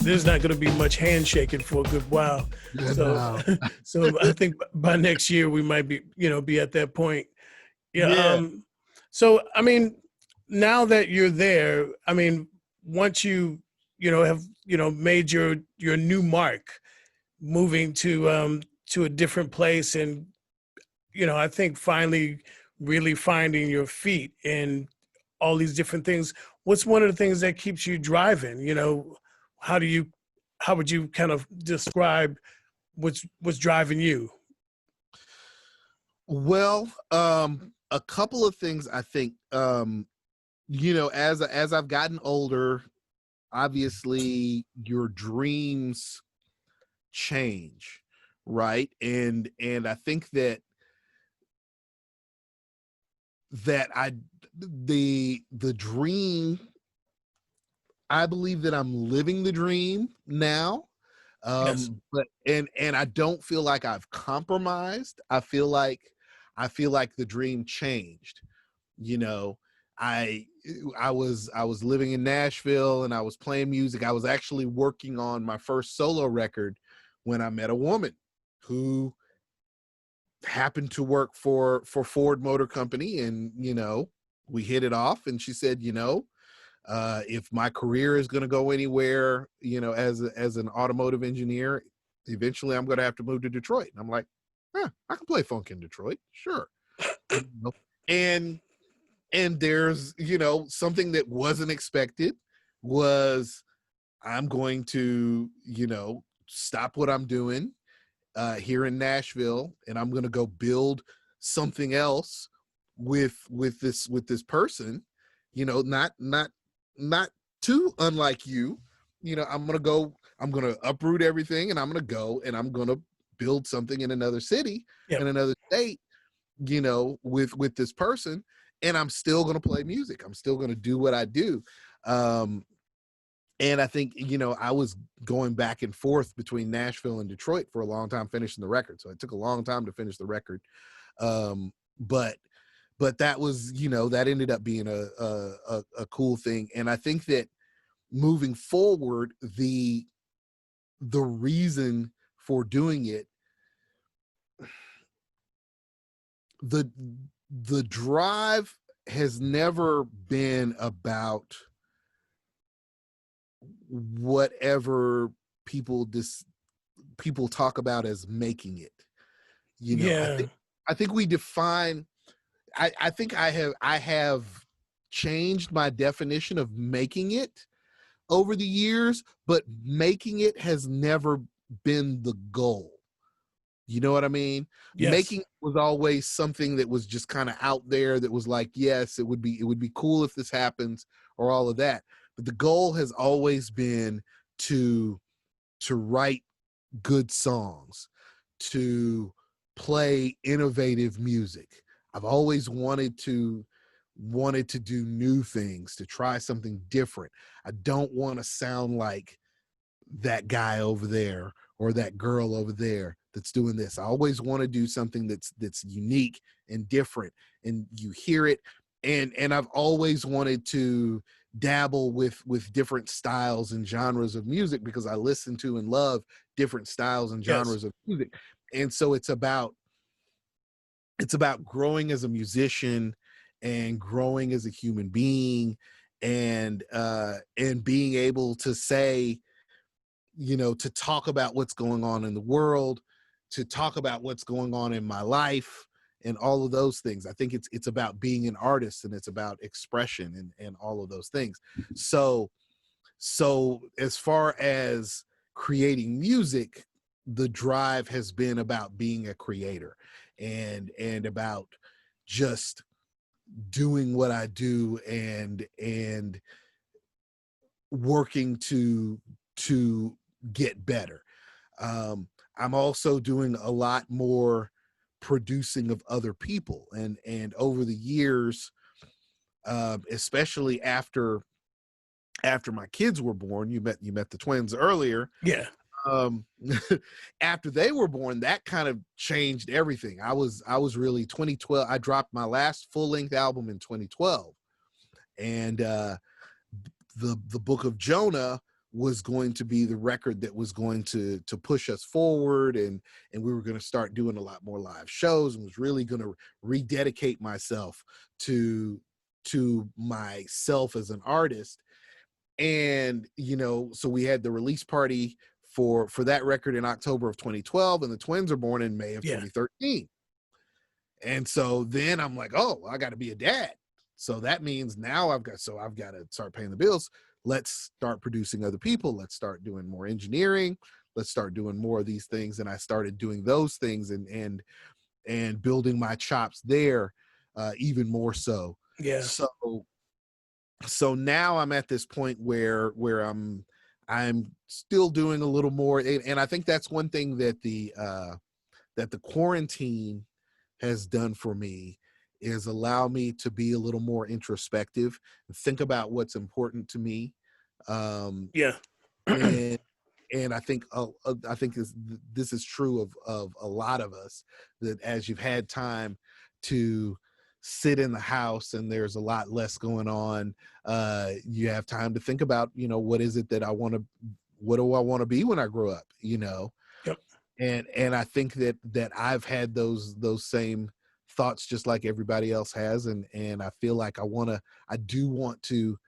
there's not going to be much handshaking for a good while. So, so I think by next year we might be, be at that point. Yeah. Yeah. So, I mean, now that you're there, I mean, once have, made your new mark, moving to a different place, and, I think finally really finding your feet and all these different things. What's one of the things that keeps you driving? How do you, how would you kind of describe what's driving you? Well, a couple of things I think, as I've gotten older, obviously your dreams change, right? And I think that the dream, I believe that I'm living the dream now. Yes. But I don't feel like I've compromised. I feel like the dream changed. You know, I I was living in Nashville and I was playing music. I was actually working on my first solo record when I met a woman who happened to work for Ford Motor Company, and we hit it off, and she said, if my career is going to go anywhere, as an automotive engineer, eventually I'm going to have to move to Detroit. And I'm like, I can play funk in Detroit, sure. And there's something that wasn't expected was I'm going to stop what I'm doing here in Nashville, and I'm going to go build something else with this person, not too unlike you. I'm going to uproot everything, and I'm going to go and I'm going to build something in another city, Yep. in another state, with this person, and I'm still going to play music. I'm still going to do what I do. And I think, I was going back and forth between Nashville and Detroit for a long time finishing the record. So it took a long time to finish the record. But that was, that ended up being a cool thing. And I think that moving forward, the reason for doing it, the drive has never been about whatever people talk about as making it. Yeah. I think we define, I think I have changed my definition of making it over the years, but making it has never been the goal. You know what I mean? Yes. Making was always something that was just kind of out there, that was like, yes, it would be cool if this happens, or all of that. But the goal has always been to write good songs, to play innovative music. I've always wanted to do new things, to try something different. I don't want to sound like that guy over there or that girl over there that's doing this. I always want to do something that's unique and different, and you hear it. And I've always wanted to dabble with different styles and genres of music, because I listen to and love different styles and genres of music. And so it's about growing as a musician and growing as a human being, and being able to say, to talk about what's going on in the world, to talk about what's going on in my life, and all of those things. I think it's about being an artist, and it's about expression, and all of those things. So as far as creating music, the drive has been about being a creator, and about just doing what I do, and working to get better. I'm also doing a lot more producing of other people, and over the years, especially after my kids were born, you met the twins earlier. Yeah. After they were born, that kind of changed everything. I was really 2012. I dropped my last full-length album in 2012, and the Book of Jonah was going to be the record that was going to push us forward, and we were going to start doing a lot more live shows, and was really going to rededicate myself to myself as an artist. And so we had the release party for that record in October of 2012, and the twins are born in May of 2013. And so then I'm like, oh, I got to be a dad. So that means now I've got to start paying the bills. Let's start producing other people. Let's start doing more engineering. Let's start doing more of these things. And I started doing those things and building my chops there, even more so. Yeah. So now I'm at this point where I'm still doing a little more, and I think that's one thing that the quarantine has done for me, is allow me to be a little more introspective and think about what's important to me. Yeah. And I think this is true of a lot of us, that as you've had time to sit in the house and there's a lot less going on, you have time to think about, what is it that what do I want to be when I grow up, Yep. And I think that I've had those same thoughts just like everybody else has, and I feel like I do want to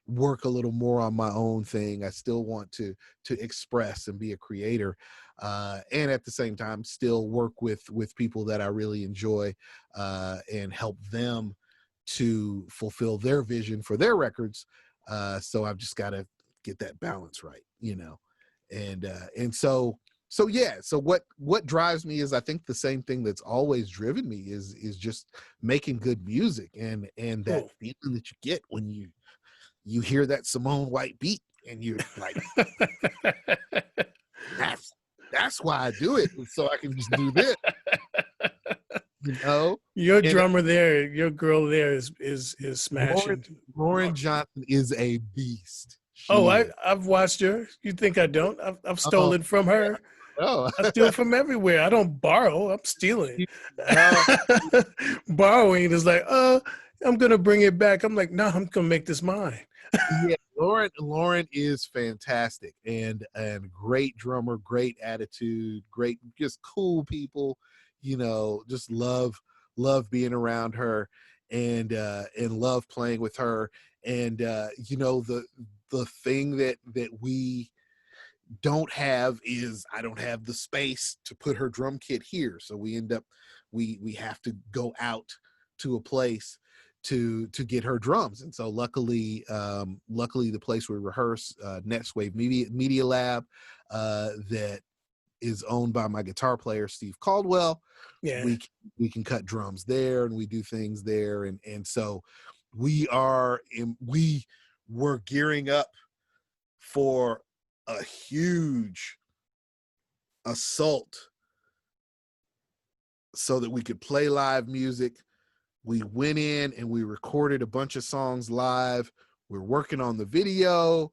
work a little more on my own thing. I still want to express and be a creator, and at the same time still work with people that I really enjoy, and help them to fulfill their vision for their records. So I've just got to get that balance right, and so yeah. So what drives me is, I think, the same thing that's always driven me is just making good music, and that Cool. feeling that you get when you hear that Simone White beat, and you're like, that's why I do it, so I can just do this, Your And drummer there, your girl there is smashing. Lauren Johnson is a beast. Oh, She is. I've watched her. You think I don't? I've Oh, stolen from her. no. I steal from everywhere. I don't borrow. I'm stealing. No. Borrowing is like, I'm gonna bring it back. I'm like, no, I'm gonna make this mine. Yeah, Lauren is fantastic, and great drummer, great attitude, great, just cool people. Just love being around her, and love playing with her. And the thing that we don't have is, I don't have the space to put her drum kit here, so we end up we have to go out to a place to get her drums. And so luckily the place we rehearse, Next Wave Media Lab, that is owned by my guitar player Steve Caldwell. Yeah. We can cut drums there, and we do things there, and so we were gearing up for a huge assault so that we could play live music. We went in and we recorded a bunch of songs live. We're working on the video,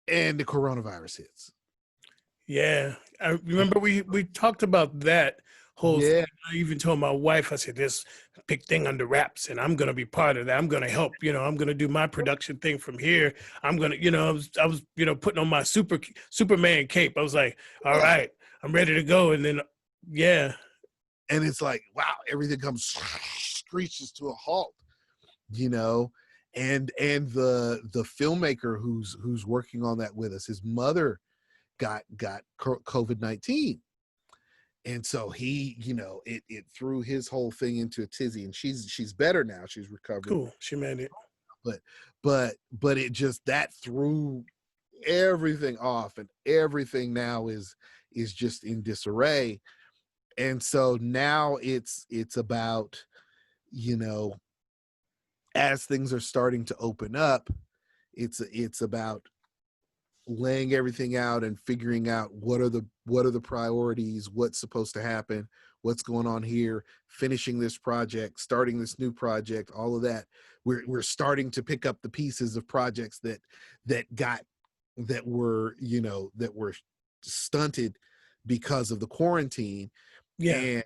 and the coronavirus hits. Yeah. I remember we talked about that whole thing. I even told my wife, I said, this big thing under wraps, and I'm gonna be part of that. I'm gonna help, I'm gonna do my production thing from here. I'm gonna, I was putting on my Superman cape. I was like, all right, I'm ready to go. And then and it's like, wow, everything comes screeches to a halt, and the filmmaker who's working on that with us, his mother got COVID-19. And so he, it threw his whole thing into a tizzy, and she's better now. She's recovered. Cool. She made it. But it just, that threw everything off, and everything now is just in disarray. And so now it's about, as things are starting to open up, it's about laying everything out and figuring out what are the priorities, what's supposed to happen, what's going on here, finishing this project, starting this new project, all of that. We're starting to pick up the pieces of projects that were stunted because of the quarantine. Yeah.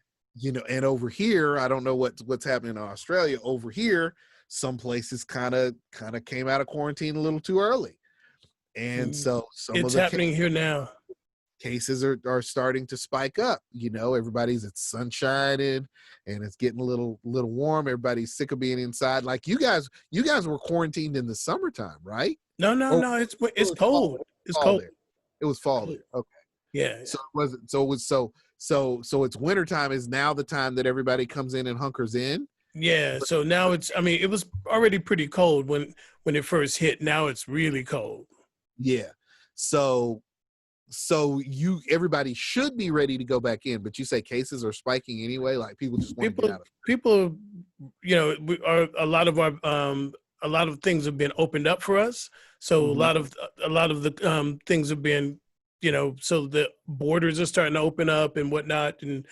And over here, I don't know what's happening in Australia. Over here, some places kind of came out of quarantine a little too early. And so some of It's the happening here now. cases are starting to spike up. It's sunshining and it's getting a little warm. Everybody's sick of being inside. Like you guys were quarantined in the summertime, right? No, no, Or no. it It's was fall, cold. It's fall cold. there. It was fall Cold. there. Okay. Yeah, So it wasn't so it was so it's wintertime is now the time that everybody comes in and hunkers in. yeah. So now it's. I mean, it was already pretty cold when it first hit. Now it's really cold. Yeah. So everybody should be ready to go back in, but you say cases are spiking anyway, like people just want to get out of People, are a lot of things have been opened up for us. So it. Mhm. a lot of the things have been, so the borders are starting to open up and whatnot, and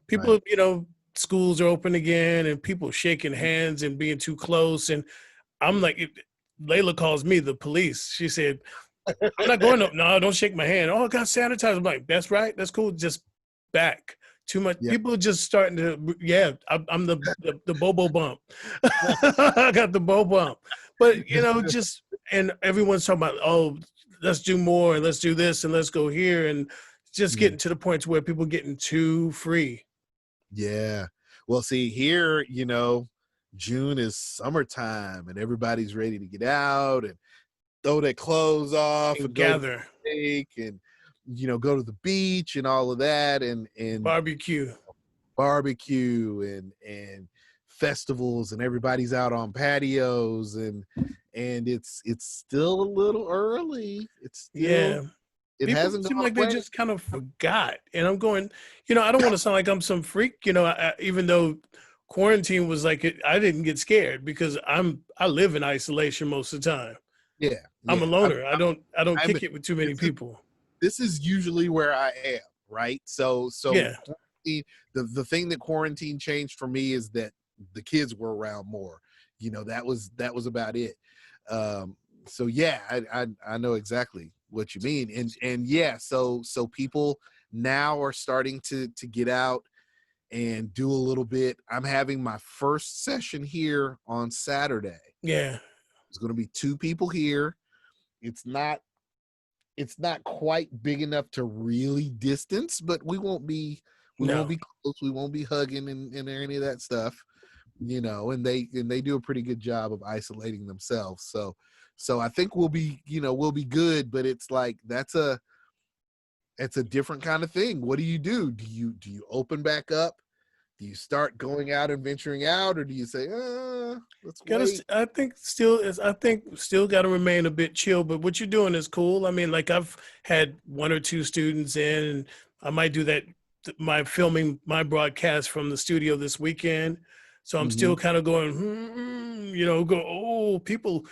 people, Right. schools are open again, and people shaking hands and being too close, and I'm like, Layla calls me the police. She said, I'm not going up. No, don't shake my hand. Oh, I got sanitizer. I'm like, that's right. That's cool. Just back. Too much. Yeah. People are just starting to, yeah, I'm the Bobo bump. I got the Bobo bump. But, just, and everyone's talking about, oh, let's do more and let's do this and let's go here. And just Mhm. getting to the point where people getting too free. Yeah. Well, see, here, June is summertime and everybody's ready to get out and throw their clothes off And and go to the gather, lake and go to the beach and all of that and barbecue. barbecue and festivals and everybody's out on patios and it's still a little early. Yeah. It People hasn't seem gone like they away. just kind of forgot. And I'm going, I don't want to sound like I'm some freak, even though quarantine was like, I didn't get scared because I live in isolation most of the time. Yeah, I'm a yeah. loner. I don't I'm kick it with too many this is people. this is usually where I am, right? So Yeah. quarantine, the thing that quarantine changed for me is that the kids were around more. That was about it. Um, so yeah, I know exactly what you mean, and yeah, so people now are starting to get out and do a little bit. I'm having my first session here on Saturday. Yeah. There's going to be two people here. It's not it's not quite big enough to really distance, but we won't No. be close. We won't be hugging and any of that stuff, and they do a pretty good job of isolating themselves. So I think we'll be good, but it's like it's a different kind of thing. What do you do? Do you open back up? Do you start going out and venturing out, or do you say, let's wait? I think still got to remain a bit chill, but what you're doing is cool. I mean, like I've had one or two students in, and I might do that, my filming my broadcast from the studio this weekend. So I'm Hmm. still kind of going, people,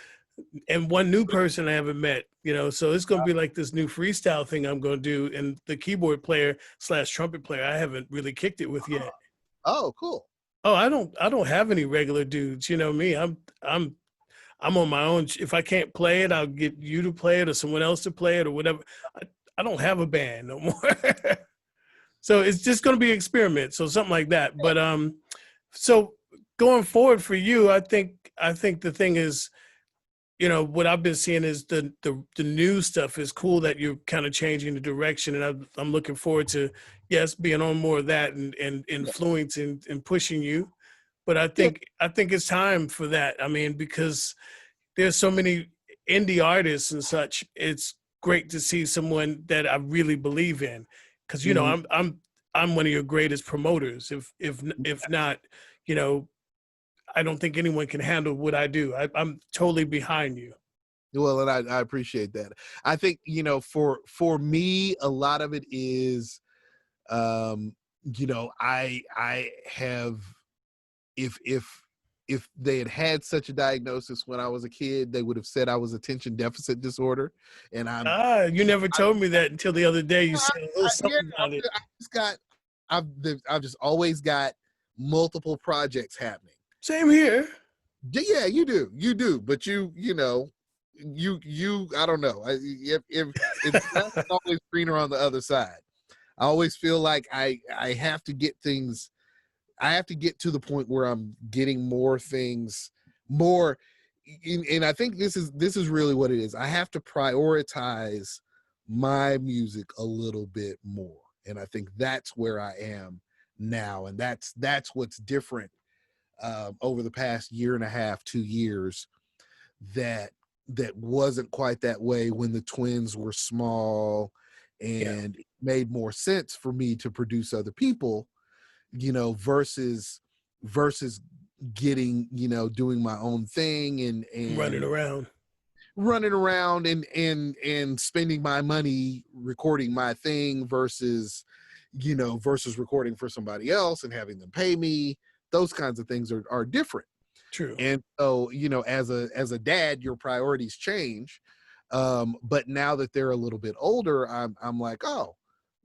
and one new person I haven't met, so it's going to be like this new freestyle thing I'm going to do. And the keyboard player slash trumpet player, I haven't really kicked it with yet. Oh, cool. Oh, I don't have any regular dudes. You know me. I'm I'm on my own. If I can't play it, I'll get you to play it or someone else to play it or whatever. I don't have a band no more. So it's just going to be an experiment. So something like that. But so going forward for you, I think the thing is, what I've been seeing is the new stuff is cool that you're kind of changing the direction, and I'm looking forward to, yes, being on more of that and Yeah. influencing and pushing you. But I Yeah. think I think it's time for that. I mean, because there's so many indie artists and such. It's great to see someone that I really believe in, because Mhm. I'm one of your greatest promoters. If not, you know, I don't think anyone can handle what I do. I'm totally behind you. Well, and I appreciate that. I think, for me, a lot of it is, I have, if they had such a diagnosis when I was a kid, they would have said I was attention deficit disorder, and You never told me that until the other day. You I, said a little yeah, something about it. I just got, I've just always got multiple projects happening. Same here. Yeah, you do, but you I don't know. If the grass is always greener on the other side. I always feel like I have to get things. I have to get to the point where I'm getting more things, more. and I think this is really what it is. I have to prioritize my music a little bit more, and I think that's where I am now, and that's what's different over the past year and a half, 2 years, that wasn't quite that way when the twins were small, Yeah. and it made more sense for me to produce other people, versus getting, doing my own thing Running and around. running around and spending my money recording my thing versus recording for somebody else and having them pay me. Those kinds of things are different. True. And so, as a dad, your priorities change. But now that they're a little bit older, I'm like, oh,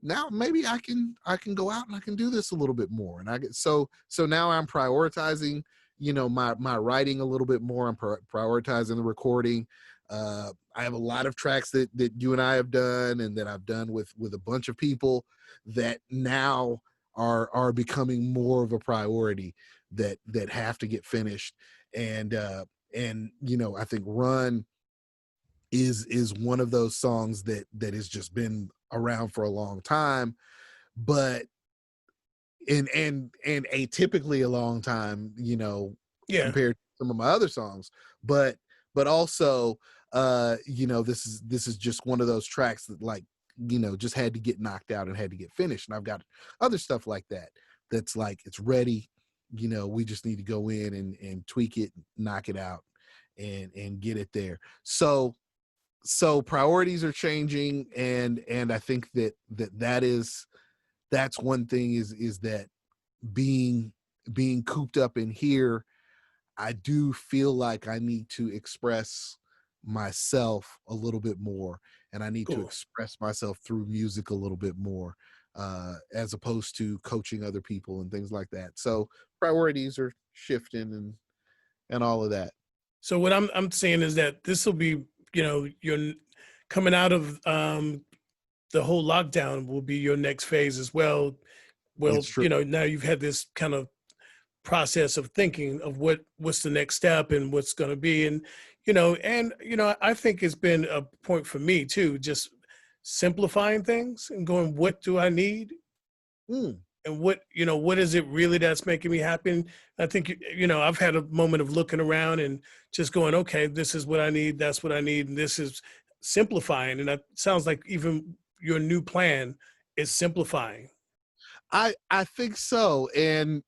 now maybe I can go out and I can do this a little bit more. And so now I'm prioritizing, my writing a little bit more. I'm prioritizing the recording. I have a lot of tracks that you and I have done, and that I've done with a bunch of people, that now are becoming more of a priority, that have to get finished. And I think Run is one of those songs that has just been around for a long time, but and atypically a long time, Yeah. compared to some of my other songs. But also, this is just one of those tracks that, like, just had to get knocked out and had to get finished. And I've got other stuff like that that's like, it's ready. We just need to go in and tweak it, knock it out, and get it there. So priorities are changing, and I think that's one thing, is that being cooped up in here, I do feel like I need to express myself a little bit more, and I need to Cool. express myself through music a little bit more, as opposed to coaching other people and things like that. So priorities are shifting, and all of that. So what I'm saying is that this will be, you're coming out of the whole lockdown will be your next phase as well. It's Well, true. now you've had this kind of process of thinking of what's the next step and what's going to be. And I think it's been a point for me too, just simplifying things and going, what do I need, Mm. and what is it really that's making me happy. And I think I've had a moment of looking around and just going, okay, this is what I need, that's what I need, and this is simplifying. And that sounds like even your new plan is simplifying. I think so. And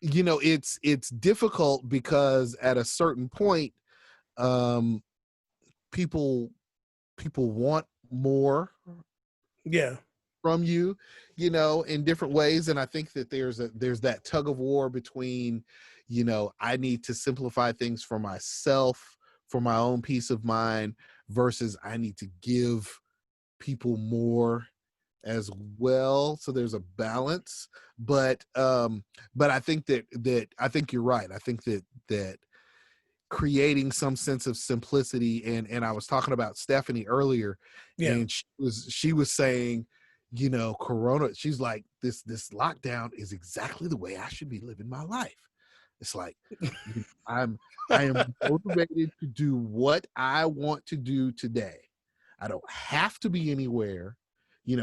it's difficult because at a certain point, um people want more Yeah. from you, in different ways. And I think that there's that tug of war between, I need to simplify things for myself, for my own peace of mind, versus I need to give people more as well. So there's a balance. But I think I think you're right. I think that creating some sense of simplicity, and I was talking about Stephanie earlier, Yeah. and she was saying, Corona, she's like, this lockdown is exactly the way I should be living my life. It's like, I am motivated to do what I want to do today. I don't have to be anywhere.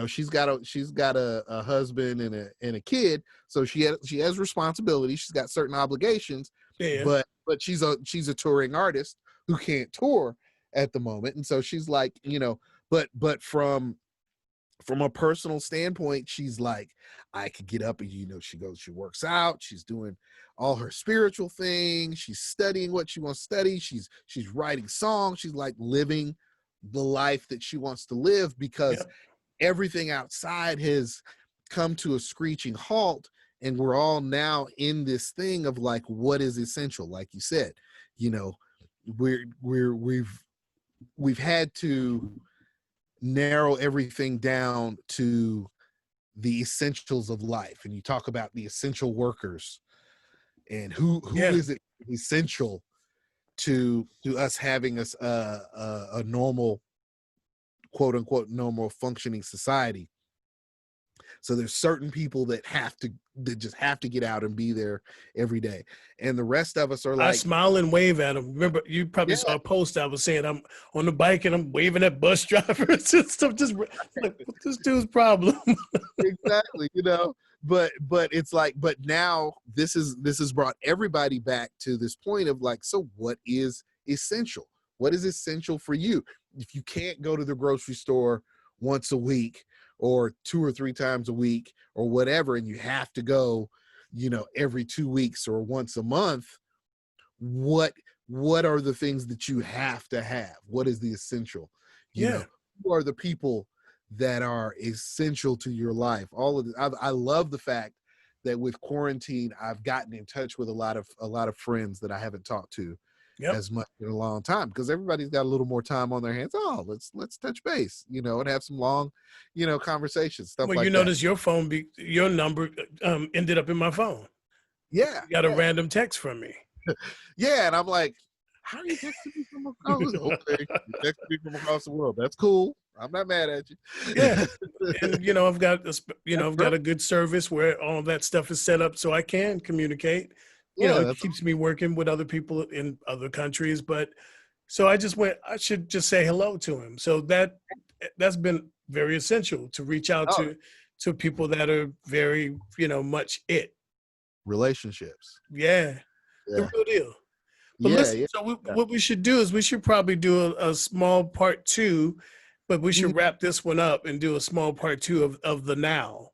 She's got a husband and a kid, so she has responsibility. She's got certain obligations, Yeah. but she's a touring artist who can't tour at the moment. And so she's like, but from a personal standpoint, she's like, I could get up and, she works out, she's doing all her spiritual things, she's studying what she wants to study, she's writing songs, she's like living the life that she wants to live, Yeah. because everything outside has come to a screeching halt. And we're all now in this thing of like, what is essential? Like you said, you know, we've had to narrow everything down to the essentials of life. And you talk about the essential workers, and who Yeah. is it essential to us having a normal, quote unquote, normal functioning society. So there's certain people that just have to get out and be there every day. And the rest of us are I like, smile and wave at them. Remember, you probably yeah, saw a post I was saying I'm on the bike and I'm waving at bus drivers and stuff. Just like, what's this dude's problem? exactly, but it's like, but now this has brought everybody back to this point of like, so what is essential? What is essential for you? If you can't go to the grocery store once a week or 2 or 3 times a week or whatever, and you have to go, every 2 weeks or once a month, what are the things that you have to have? What is the essential? Yeah. Who are the people that are essential to your life? All of this. I love the fact that with quarantine, I've gotten in touch with a lot of friends that I haven't talked to Yep. as much in a long time, because everybody's got a little more time on their hands. Oh, let's touch base, and have some long, conversations, stuff Well, like you that. notice your number ended up in my phone. Yeah, You got a random text from me. yeah, and I'm like, how are you texting me from across? Okay, you texting me from across the world. That's cool. I'm not mad at you. Yeah. And I've got I've got Great. a good service where all that stuff is set up so I can communicate. Yeah, It that's keeps me working with other people in other countries. But so I just went, I should just say hello to him. So that's been very essential to reach out oh, to people that are very, much it. relationships. Yeah. The Yeah, real deal. But yeah, listen, yeah. so Yeah. what we should do is we should probably do a small part 2, but we Mhm. should wrap this one up and do a small part 2 of the now.